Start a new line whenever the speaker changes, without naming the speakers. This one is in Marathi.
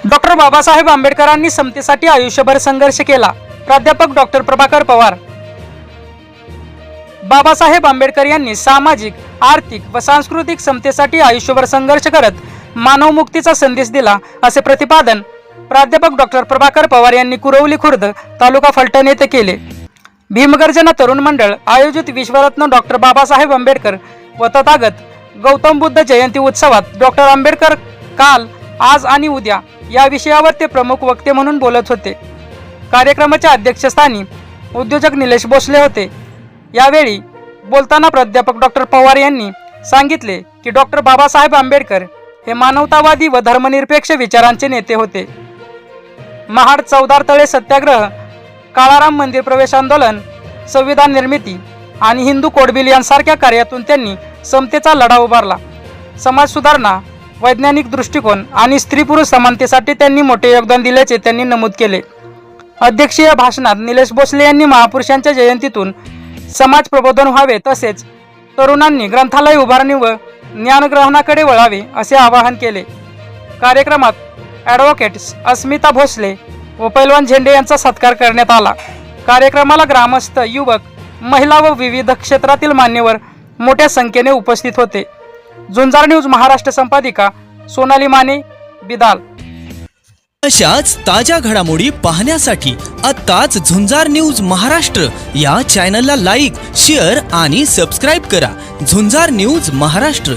डॉक्टर बाबासाहेब आंबेडकरांनी समतेसाठी आयुष्यभर संघर्ष केला. प्राध्यापक डॉक्टर प्रभाकर पवार. बाबासाहेब आंबेडकर यांनी सामाजिक, आर्थिक व सांस्कृतिक समतेसाठी आयुष्यभर संघर्ष करत मानवमुक्तीचा संदेश दिला, असे प्रतिपादन प्राध्यापक डॉक्टर प्रभाकर पवार यांनी कुरवली खुर्द तालुका फलटण येथे केले. भीमगर्जना तरुण मंडळ आयोजित विश्वरत्न डॉक्टर बाबासाहेब आंबेडकर व तथागत गौतम बुद्ध जयंती उत्सवात डॉक्टर आंबेडकर काल, आज आणि उद्या या विषयावर ते प्रमुख वक्ते म्हणून बोलत होते. कार्यक्रमाच्या अध्यक्षस्थानी उद्योजक निलेश भोसले होते. यावेळी बोलताना प्राध्यापक डॉक्टर पवार यांनी सांगितले की डॉक्टर बाबासाहेब आंबेडकर हे मानवतावादी व धर्मनिरपेक्ष विचारांचे नेते होते. महाड चौदार तळे सत्याग्रह, काळाराम मंदिर प्रवेश आंदोलन, संविधान निर्मिती आणि हिंदू कोड बिल यांसारख्या कार्यातून त्यांनी समतेचा लढा उभारला. समाज सुधारणा, वैज्ञानिक दृष्टिकोन आणि स्त्री पुरुष समानतेसाठी त्यांनी मोठे योगदान दिल्याचे त्यांनी नमूद केले. अध्यक्षीय भाषणात निलेश भोसले यांनी महापुरुषांच्या जयंतीतून समाज प्रबोधन व्हावे, तसेच तरुणांनी ग्रंथालय उभारणी व ज्ञानग्रहणाकडे वळावे असे आवाहन केले. कार्यक्रमात ॲडव्होकेट अस्मिता भोसले व पैलवान झेंडे यांचा सत्कार करण्यात आला. कार्यक्रमाला ग्रामस्थ, युवक, महिला व विविध क्षेत्रातील मान्यवर मोठ्या संख्येने उपस्थित होते. झुंजार न्यूज महाराष्ट्र संपादिका सोनाली माने, बिदाल.
अशाच ताज्या घडामोडी पाहण्यासाठी आत्ताच झुंजार न्यूज महाराष्ट्र या चॅनलला लाईक, शेअर आणि सबस्क्राईब करा. झुंजार न्यूज महाराष्ट्र.